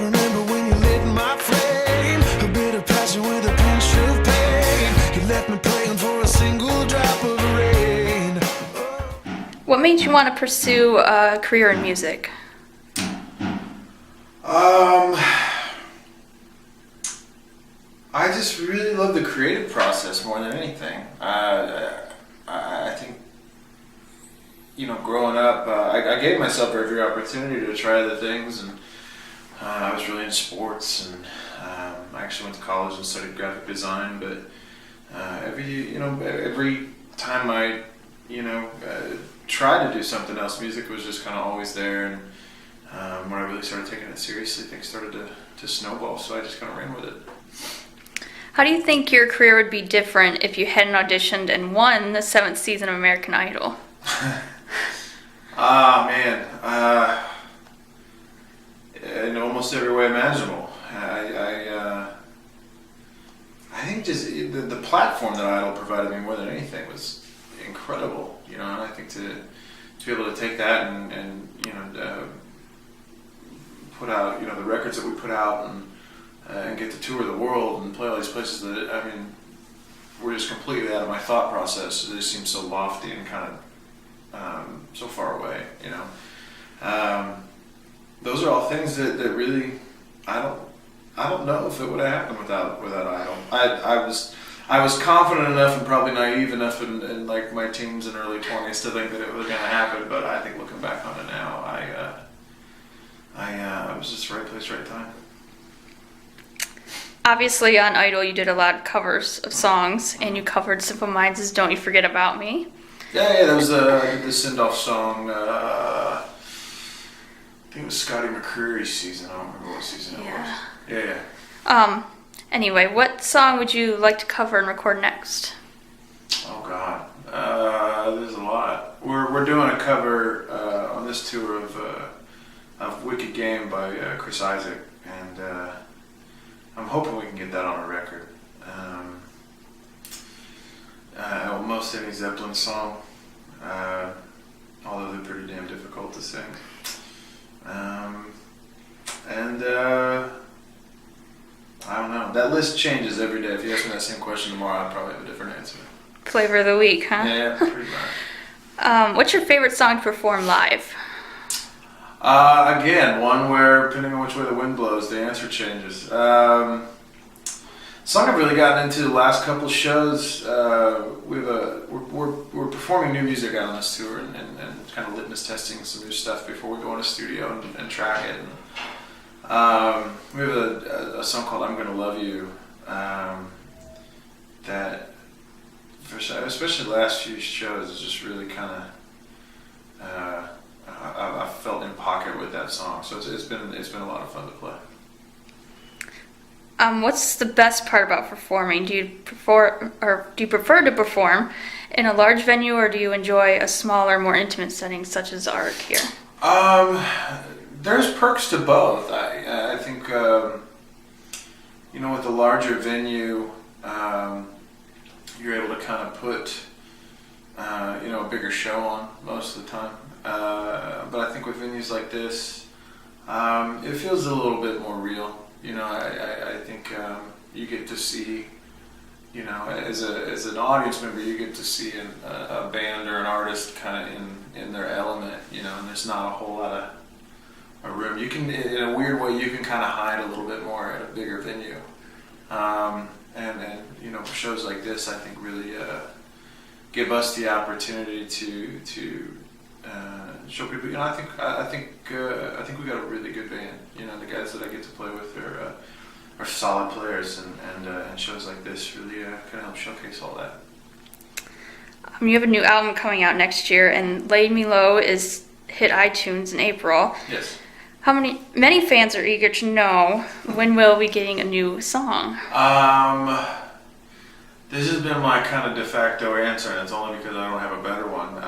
remember when you lit my flame. A bit of passion with a pinch of pain. You left me praying for a single drop of rain. What made you want to pursue a career in music? I just really love the creative process more than anything. I think, growing up, I gave myself every opportunity to try other things, and I was really into sports, and I actually went to college and studied graphic design. But every time I tried to do something else, music was just kind of always there. And when I really started taking it seriously, things started to snowball. So I just kind of ran with it. How do you think your career would be different if you hadn't auditioned and won the 7th season of American Idol? Man. In almost every way imaginable. I think just the platform that Idol provided me more than anything was incredible. And I think to be able to take that and put out the records that we put out and get to tour the world and play all these places that were just completely out of my thought process. They just seem so lofty and kind of so far away. Those are all things that really I don't know if it would have happened without Idol. I was confident enough and probably naive enough in like my teens and early 20s to think that it was going to happen. But I think looking back on it now, I was just right place, right time. Obviously on Idol you did a lot of covers of songs, and you covered Simple Minds' Don't You Forget About Me. Yeah, that was the send-off song. I think it was Scotty McCreery's season. I don't remember what season it was. Yeah. Anyway, what song would you like to cover and record next? Oh God, there's a lot. We're doing a cover on this tour of Wicked Game by Chris Isaak, and I'm hoping we can get that on a record. Most any Zeppelin song, although they're pretty damn difficult to sing. I don't know. That list changes every day. If you ask me that same question tomorrow, I'd probably have a different answer. Flavor of the week, huh? Yeah, pretty much. What's your favorite song to perform live? Again, one where, depending on which way the wind blows, the answer changes. Song I've really gotten into the last couple shows. We're performing new music out on this tour and kind of litmus testing some new stuff before we go in a studio and track it. We have a song called "I'm Gonna Love You" that, especially the last few shows, is just really kind of. I felt in pocket with that song, so it's been a lot of fun to play. What's the best part about performing? Do you prefer to perform in a large venue, or do you enjoy a smaller, more intimate setting such as Arc here? There's perks to both. I think with the larger venue, you're able to kind of put a bigger show on most of the time. But I think with venues like this, it feels a little bit more real. I think you get to see, as an audience member, you get to see a band or an artist kind of in their element, and there's not a whole lot of a room. You can, in a weird way, you can kind of hide a little bit more at a bigger venue. And shows like this, I think, really give us the opportunity to show people. I think we got a really good band. The guys that I get to play with are solid players, and shows like this really can help showcase all that. You have a new album coming out next year, and "Laid Me Low" is hit iTunes in April. Yes. Many fans are eager to know when we'll be getting a new song. This has been my kind of de facto answer, and it's only because I don't have a better one.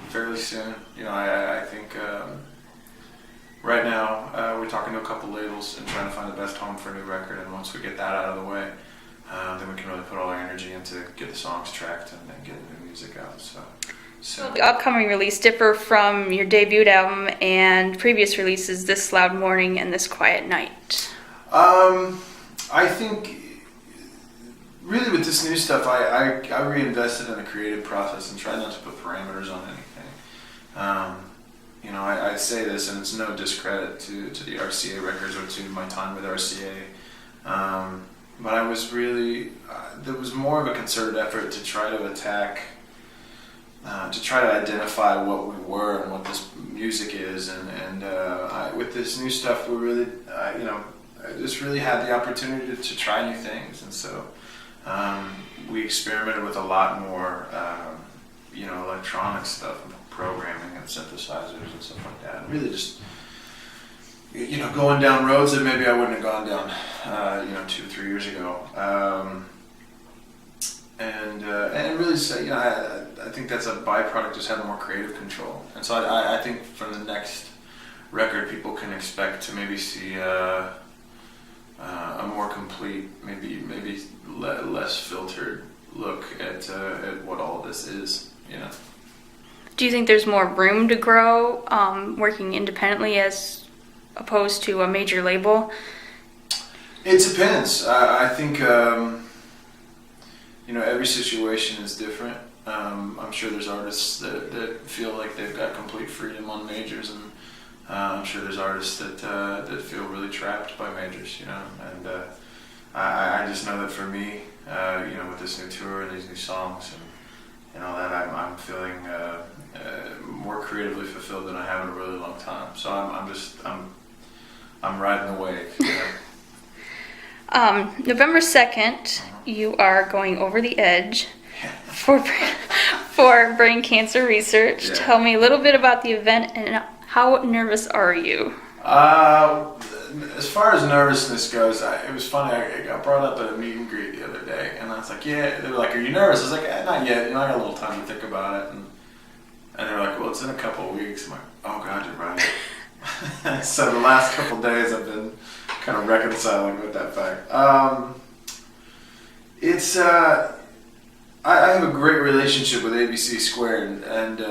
Fairly soon. I think right now we're talking to a couple labels and trying to find the best home for a new record. And once we get that out of the way, then we can really put all our energy into get the songs tracked and then get the new music out. So soon. The upcoming release differ from your debut album and previous releases, This Loud Morning and This Quiet Night. I think really with this new stuff, I reinvested in the creative process and tried not to put parameters on anything. You know, I say this, and it's no discredit to the RCA records or to my time with RCA. But I was really, there was more of a concerted effort to try to attack, to try to identify what we were and what this music is. And with this new stuff, we really, you know, I just really had the opportunity to try new things. And so we experimented with a lot more, you know, electronic stuff, and programming and synthesizers and stuff like that. And really just, you know, going down roads that maybe I wouldn't have gone down, you know, 2 or 3 years ago. And really say, you know, I think that's a byproduct, just having more creative control. And so I think from the next record, people can expect to maybe see a more complete, maybe less filtered look at what all of this is, you know. Do you think there's more room to grow working independently as opposed to a major label? It depends. I think, you know, every situation is different. I'm sure there's artists that feel like they've got complete freedom on majors, and I'm sure there's artists that feel really trapped by majors, you know. And I just know that for me, you know, with this new tour and these new songs and all that, I'm feeling more creatively fulfilled than I have in a really long time. So I'm riding the wave. You know? November 2nd, you are going over the edge for brain cancer research. Yeah. Tell me a little bit about the event and how nervous are you? As far as nervousness goes, it was funny. I got brought up at a meet and greet the other day, and I was like, "Yeah." They were like, "Are you nervous?" I was like, "Not yet. You know, I got a little time to think about it." And they were like, "Well, it's in a couple of weeks." I'm like, "Oh God, you're right." So the last couple of days, I've been kind of reconciling with that fact. It's I have a great relationship with ABC Squared, and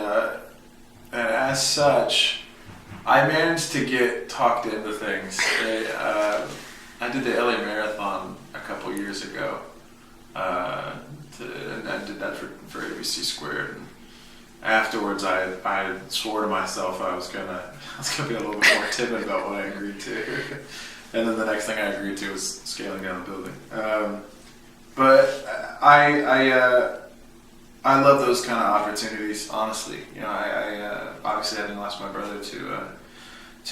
as such, I managed to get talked into things. I did the LA Marathon a couple years ago, and I did that for ABC Squared. And afterwards, I swore to myself I was gonna be a little bit more timid about what I agreed to. And then the next thing I agreed to was scaling down the building. But I love those kind of opportunities, honestly. You know, I obviously having lost my brother to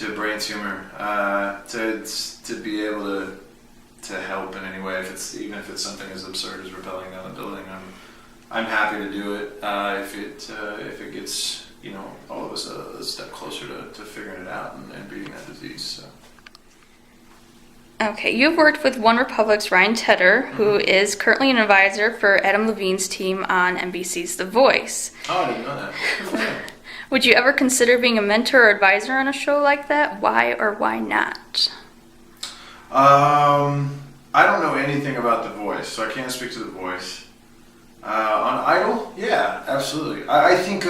a brain tumor, to be able to help in any way, even if it's something as absurd as rappelling down a building, I'm happy to do it. If it gets, you know, all of us a step closer to figuring it out and beating that disease. So. Okay, you've worked with One Republic's Ryan Tedder, who is currently an advisor for Adam Levine's team on NBC's The Voice. Oh, I didn't know that. Good for him. Would you ever consider being a mentor or advisor on a show like that? Why or why not? I don't know anything about The Voice, so I can't speak to The Voice. On Idol, yeah, absolutely. I think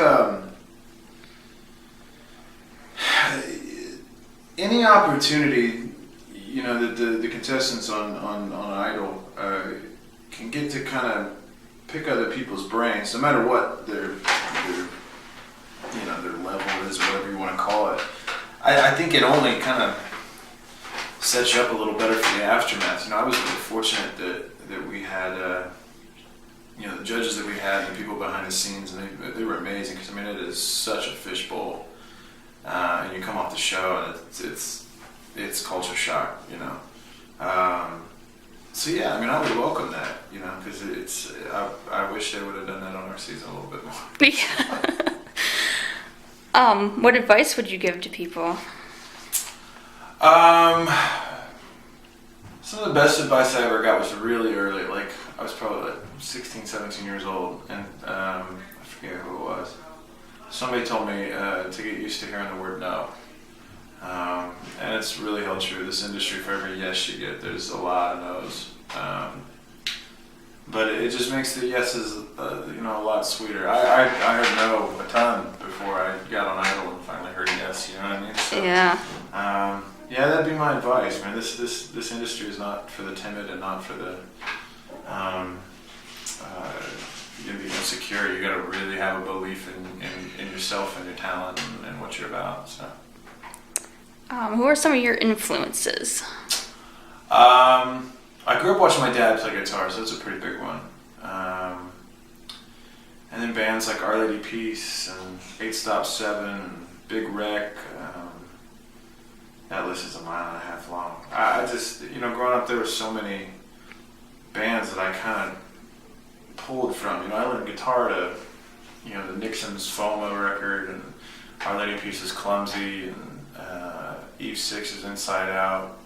any opportunity, you know, that the contestants on Idol can get to kind of pick other people's brains, no matter what their you know, their level is, whatever you want to call it. I think it only kind of sets you up a little better for the aftermath. You know, I was really fortunate that we had, you know, the judges that we had, and the people behind the scenes, and they were amazing, because I mean, it is such a fishbowl, and you come off the show and it's culture shock, you know. So yeah, I mean, I would welcome that, you know, because I wish they would have done that on our season a little bit more. What advice would you give to people? Some of the best advice I ever got was really early. Like, I was probably like 16, 17 years old, and I forget who it was. Somebody told me to get used to hearing the word no. And it's really held true. This industry, for every yes you get, there's a lot of no's. but it just makes the yeses, you know, a lot sweeter. I heard no a ton before I got on Idol and finally heard yes. You know what I mean? So, Yeah. yeah, that'd be my advice, man. This industry is not for the timid and not for the you know, the insecure. You got to really have a belief in yourself and your talent and what you're about. So. Who are some of your influences? I grew up watching my dad play guitar, so that's a pretty big one. And then bands like Our Lady Peace and 8 Stop 7 and Big Wreck. That list is a mile and a half long. I just, you know, growing up there were so many bands that I kind of pulled from. You know, I learned guitar to, you know, the Nixon's FOMO record and Our Lady Peace's Clumsy and Eve Six's Inside Out.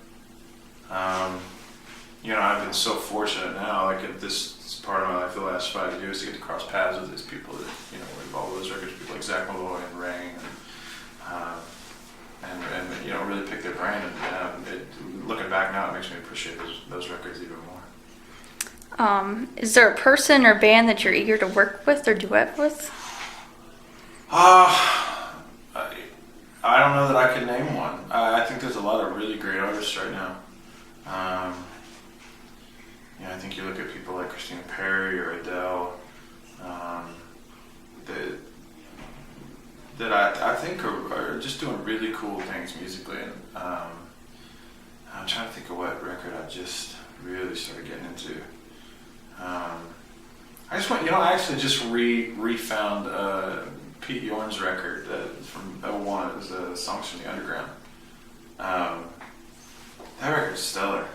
You know, I've been so fortunate now, like at this part of my life, the last 5 years, to get to cross paths with these people that, you know, were involved with those records, people like Zach Malloy and Rain, and you know, really pick their brain. And looking back now, it makes me appreciate those records even more. Is there a person or band that you're eager to work with or duet with? I don't know that I could name one. I think there's a lot of really great artists right now. You know, I think you look at people like Christina Perri or Adele, that I think are just doing really cool things musically. And I'm trying to think of what record I just really started getting into. I just went, you know, I actually just refound Pete Yorn's record from '01. It was Songs from the Underground. That record's stellar.